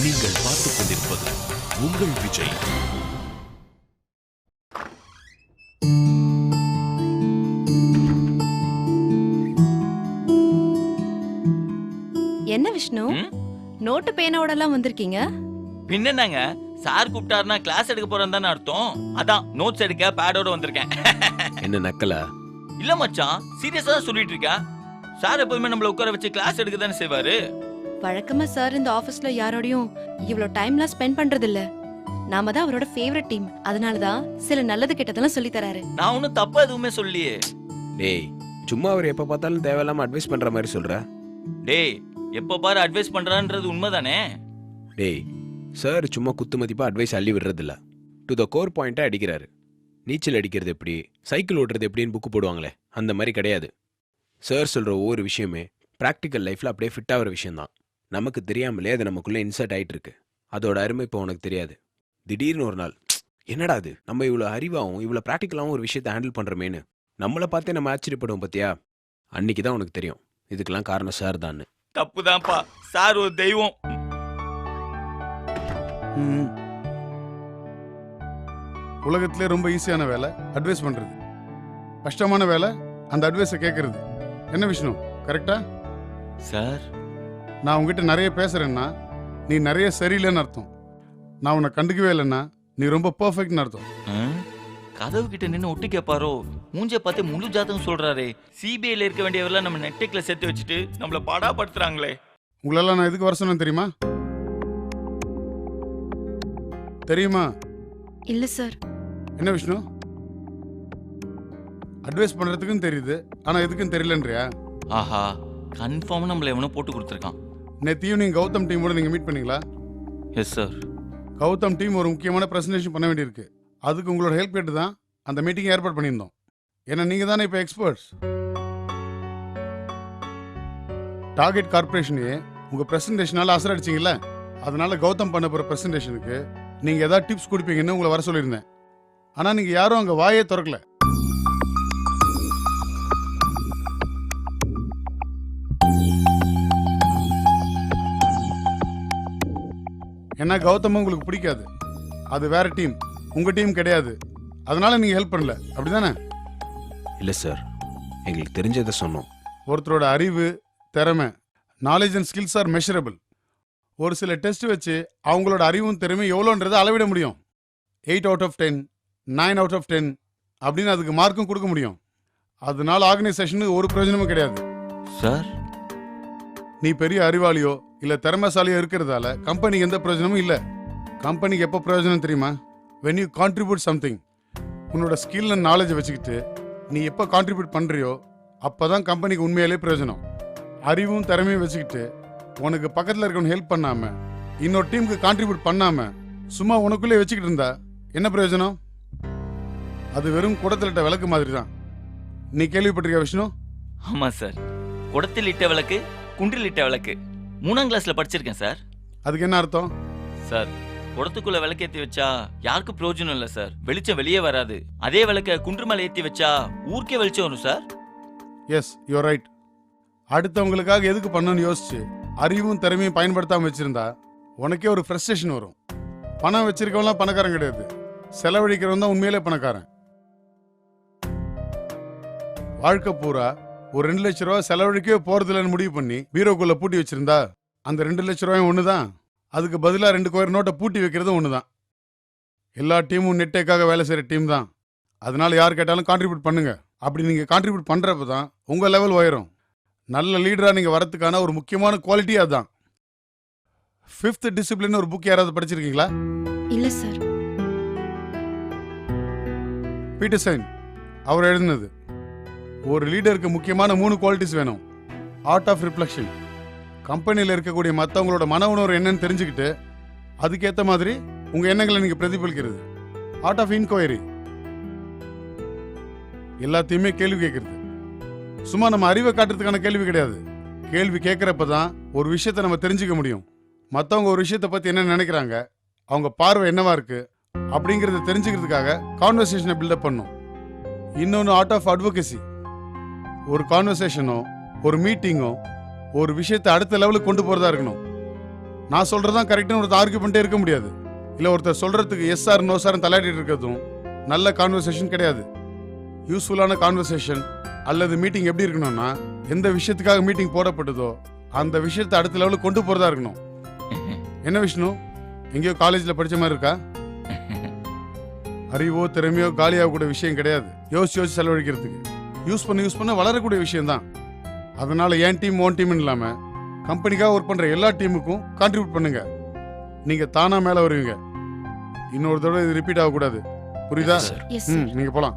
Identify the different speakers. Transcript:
Speaker 1: நீங்கள் பார்த்துக் கொண்டிருப்பது உங்கள் விஜய்.
Speaker 2: என்ன விஷ்ணு, நோட்டு பேனாவோட எல்லாம் வந்திருக்கீங்க?
Speaker 3: பின்னங்க சார் கூப்பிட்டாருன்னா கிளாஸ் எடுக்க போறேன்னு தானே அர்த்தம். அதான் நோட்ஸ் எடுக்க பேடோட வந்திருக்கேன்.
Speaker 4: என்ன நக்கலா?
Speaker 3: இல்ல மச்சான், சீரியஸா தான் சொல்லிட்டு இருக்கேன். சார் எப்போதுமே நம்மள உட்கார வச்சு கிளாஸ் எடுக்க தானே செய்வாரு.
Speaker 2: வழக்கமா சார் இந்த ஆபீஸ்ல யாரோடையும் இவ்வளவு டைம்லாம் ஸ்பெண்ட் பண்றது இல்ல. நாம தான் அவரோட ஃபேவரட் டீம். அதனாலதான் சில நல்லது கெட்டதெல்லாம் சொல்லி தராரு.
Speaker 3: நான் ஒன்னும் தப்பா எதுவுமே சொல்லியே.
Speaker 4: டேய், சும்மா அவர் எப்ப பார்த்தாலும் தேவையில்லாம அட்வைஸ் பண்ற மாதிரி சொல்ற.
Speaker 3: டேய், எப்ப பாரு அட்வைஸ் பண்றான்றது உண்மைதானே?
Speaker 4: டேய், சார் சும்மா குத்து மதிப்பா அட்வைஸ் அள்ளி விடுறது இல்ல, டு த கோர் பாயிண்டா அடிக்கிறாரு. நீச்சல் அடிக்கிறது எப்படி, சைக்கிள் ஓட்டுறது எப்படின்னு புக்கு போடுவாங்களே, அந்த மாதிரி கிடையாது. சார் சொல்ற ஒவ்வொரு விஷயமே ப்ராக்டிக்கல் லைஃப்ல அப்படியே ஃபிட் ஆகிற விஷயம்தான். நமக்கு தெரியாமலே அது நமக்குள்ள இன்சர்ட் ஆயிட்டு இருக்கு. அதோட அருமை இப்போ உனக்கு தெரியாது. திடீர்னு ஒரு நாள், என்னடா அது, நம்ம இவ்வளோ அறிவாகவும் இவ்வளோ ப்ராக்டிக்கலாகவும் ஒரு விஷயத்தை ஹேண்டில் பண்றோமேனு நம்மளை பார்த்தே நம்ம ஆச்சரியப்படுவோம். பத்தியா, அன்னைக்கு தான் உனக்கு தெரியும் இதுக்கெல்லாம் காரணம் சார் தான்.
Speaker 3: தப்புதான்ப்பா, சார் ஒரு தெய்வம்.
Speaker 5: உலகத்திலே ரொம்ப ஈஸியான வேலை அட்வைஸ் பண்றது, கஷ்டமான வேலை அந்த அட்வைஸை கேட்கறது. என்ன விஷ்ணு, கரெக்டா?
Speaker 3: சார்,
Speaker 5: நான் உங்ககிட்ட நிறைய பேசுறேன்னா நீ நிறைய சரியில்லைன்னு அர்த்தம். நான் உன்னை கண்டுக்கவே இல்லைன்னா நீ ரொம்ப பெர்ஃபெக்ட்னு அர்த்தம்.
Speaker 3: கதவு கிட்ட நின்று ஒட்டி கேட்பாரோ? மூஞ்ச பார்த்து முழு ஜாதகம் சொல்றாரே. சிபிஐல இருக்க வேண்டியவரெல்லாம் நம்ம நெட்ல சேர்த்து வச்சுட்டு நம்மள பாடாப்படுத்துறாங்களே.
Speaker 5: உங்களெல்லாம் நான் எதுக்கு வர சொன்னேன் தெரியுமா? தெரியுமா?
Speaker 2: இல்ல சார்.
Speaker 5: என்ன விஷ்ணு, அட்வைஸ் பண்றதுக்கும் தெரியுது ஆனா எதுக்கும் தெரியலன்றியா?
Speaker 3: ஆஹா, கன்ஃபார்ம் நம்மள எவனோ போட்டு கொடுத்துருக்கான்.
Speaker 5: நேத்தியும் நீங்க கௌதம் டீமோட நீங்க மீட் பண்ணீங்களா?
Speaker 3: Yes sir.
Speaker 5: கௌதம் டீம் ஒரு முக்கியமான பிரசன்டேஷன் பண்ண வேண்டியிருக்கு. அதுக்கு உங்களோட ஹெல்ப் கேட்டு தான் அந்த மீட்டிங் ஏற்பாடு பண்ணியிருந்தோம். ஏன்னா நீங்க தானே இப்போ எக்ஸ்பர்ட்ஸ். டார்கெட் கார்பரேஷனையே உங்க பிரசன்டேஷனால அசரடிச்சிங்கல்ல, அதனால கௌதம் பண்ண போற பிரசன்டேஷனுக்கு நீங்க ஏதாவது டிப்ஸ் கொடுப்பீங்கன்னு உங்களை வர சொல்லியிருந்தேன். ஆனா நீங்க யாரும் அங்க வாயே திறக்கல. ஏன்னா கௌதம் உங்களுக்கு பிடிக்காது, அது வேற டீம், உங்க டீம் கிடையாது. அதனால நீங்க ஹெல்ப் பண்ணல, அப்படிதானே?
Speaker 4: இல்லை சார், எங்களுக்கு தெரிஞ்சதை சொன்னோம்.
Speaker 5: ஒருத்தரோட அறிவு, திறமை, knowledge and skills are measurable. ஒரு சில டெஸ்ட் வச்சு அவங்களோட அறிவும் திறமை எவ்வளோன்றதை அளவிட முடியும். 8 out of 10, 9 out of 10 அப்படின்னு அதுக்கு மார்க்கும் கொடுக்க முடியும். அதனால ஆர்கனைசேஷனுக்கு ஒரு பிரயோஜனமும் கிடையாது.
Speaker 3: சார்,
Speaker 5: நீ பெரிய அறிவாளியோ இல்ல திறமைசாலியோ இருக்கிறதால கம்பெனிக்கு எந்த பிரயோஜனமும் இல்லை. கம்பெனிக்கு எப்போ பிரயோஜனம் தெரியுமா? when you contribute something. உன்னோட ஸ்கில் அண்ட் நாலேஜை வச்சுக்கிட்டு நீ எப்போ கான்ட்ரிபியூட் பண்றியோ அப்பதான் கம்பெனிக்கு உண்மையிலே பிரயோஜனம். அறிவும் திறமையும் வச்சுக்கிட்டு உனக்கு பக்கத்தில் இருக்கவன் ஹெல்ப் பண்ணாம இன்னொரு டீமுக்கு கான்ட்ரிபியூட் பண்ணாம சும்மா உனக்குள்ளே வச்சுக்கிட்டு இருந்தா என்ன பிரயோஜனம்? அது வெறும் குடத்திலிட்ட விளக்கு மாதிரி தான். நீ கேள்விப்பட்டிருக்க விஷ்ணு?
Speaker 3: ஆமா சார், குடத்தில் இட்ட விளக்கு, குன்றில் இட்ட விளக்கு. 3ஆம் கிளாஸ்ல படிச்சிருக்கேன் சார்.
Speaker 5: அதுக்கு என்ன அர்த்தம்?
Speaker 3: சார், குடத்துக்குள்ள விளக்கேத்தி வச்சா யாருக்கும் பிரயோஜனம் இல்ல சார், வெளிச்சம் வெளியே வராது. அதே விளக்க குன்று மேல ஏத்தி வச்சா ஊருக்கே வெளிச்சம் வரும் சார்.
Speaker 5: Yes, you right. அடுத்தவங்களுக்காக எதுக்கு பண்ணணும்னு யோசிச்சு அறிவும் திறமையும் பயன்படுத்தாம வச்சிருந்தா உனக்கே ஒரு ஃப்ரஸ்ட்ரேஷன் வரும். பணம் வச்சிருக்கவன்லாம் பணக்காரன் கிடையாது, செலவழிக்கிறவன் தான் உண்மையிலே பணக்காரன். வாழ்க்கை பூரா ஒரு 2 லட்ச ரூபா செலவழிக்கவே போறதில்லன்னு முடிவு பண்ணி பீரோக்குள்ள பூட்டி வச்சிருந்தா அந்த 2 லட்ச ரூபாயும் ஒண்ணுதான். அதுக்கு பதிலாக 2 கோயிர் நோட்டை பூட்டி வைக்கிறதும் ஒண்ணுதான். எல்லா டீமும் நெட்டேக்காக வேலை செய்யற டீம் தான். அதனால யார் கேட்டாலும் கான்ட்ரிபியூட் பண்ணுங்க. அப்படி நீங்க கான்ட்ரிபியூட் பண்றப்ப தான் உங்க லெவல் உயரும். நல்ல லீடரா நீங்க வரதுக்கான ஒரு முக்கியமான குவாலிட்டி அதுதான். 5th டிசிப்ளின் ஒரு புக் யாராவது படிச்சிருக்கீங்களா?
Speaker 2: இல்ல சார்.
Speaker 5: பீட்டர்சன் அவர் எழுதினது. ஒரு லீடருக்கு முக்கியமான 3 குவாலிட்டிஸ் வேணும். ஆர்ட் ஆஃப் ரிஃப்ளெக்ஷன், கம்பெனியில் இருக்கக்கூடிய மற்றவங்களோட மன உணர்வு என்னன்னு தெரிஞ்சுக்கிட்டு அதுக்கேற்ற மாதிரி உங்க எண்ணங்களை நீங்க பிரதிபலிக்கிறது. ஆர்ட் ஆஃப் இன்கொயரி, எல்லாத்தையுமே கேள்வி கேட்கறது. சும்மா நம்ம அறிவை காட்டுறதுக்கான கேள்வி கிடையாது. கேள்வி கேட்கறப்ப தான் ஒரு விஷயத்தை நம்ம தெரிஞ்சுக்க முடியும். மற்றவங்க ஒரு விஷயத்தை பத்தி என்ன நினைக்கிறாங்க, அவங்க பார்வை என்னவா இருக்கு அப்படிங்கறத தெரிஞ்சுக்கிறதுக்காக கான்வர்சேஷனை பில்டப் பண்ணும். இன்னொன்று ஆர்ட் ஆஃப் அட்வொகேசி. ஒரு கான்வர்சேஷனோ ஒரு மீட்டிங்கோ ஒரு விஷயத்தை அடுத்த லெவலுக்கு கொண்டு போறதா இருக்கணும். நான் சொல்றதான் கரெக்ட்னு ஒருத்தர் ஆர்கியூ பண்ணிட்டே இருக்க முடியாது. இல்ல ஒருத்தர் சொல்றதுக்கு எஸ் சார் நோ சார் தலையாடிட்டு இருக்கிறதும் நல்ல கான்வர்சேஷன் கிடையாது. யூஸ்ஃபுல்லான கான்வர்சேஷன் அல்லது மீட்டிங் எப்படி இருக்கணும்னா, எந்த விஷயத்துக்காக மீட்டிங் போடப்பட்டதோ அந்த விஷயத்தை அடுத்த லெவலுக்கு கொண்டு போறதா இருக்கணும். என்ன விஷ்ணு, எங்கேயோ காலேஜ்ல படிச்ச மாதிரி இருக்கா? அறிவோ திறமையோ காலியாகக்கூடிய விஷயம் கிடையாது. யோசிச்சு செலவழிக்கிறதுக்கு யூஸ் பண்ண வளரக்கூடிய விஷயம் தான். அதனால என் டீம் ஓன் டீம் இல்லாம கம்பெனிக்காக ஒர்க் பண்ற எல்லா டீமுக்கும் கான்ட்ரிபியூட் பண்ணுங்க. நீங்க தானா மேல வருவீங்க. இன்னொரு தடவை இது ரிப்பீட் ஆகக்கூடாது. புரியுதா?
Speaker 2: Yes sir.
Speaker 5: நீங்க போலாம்.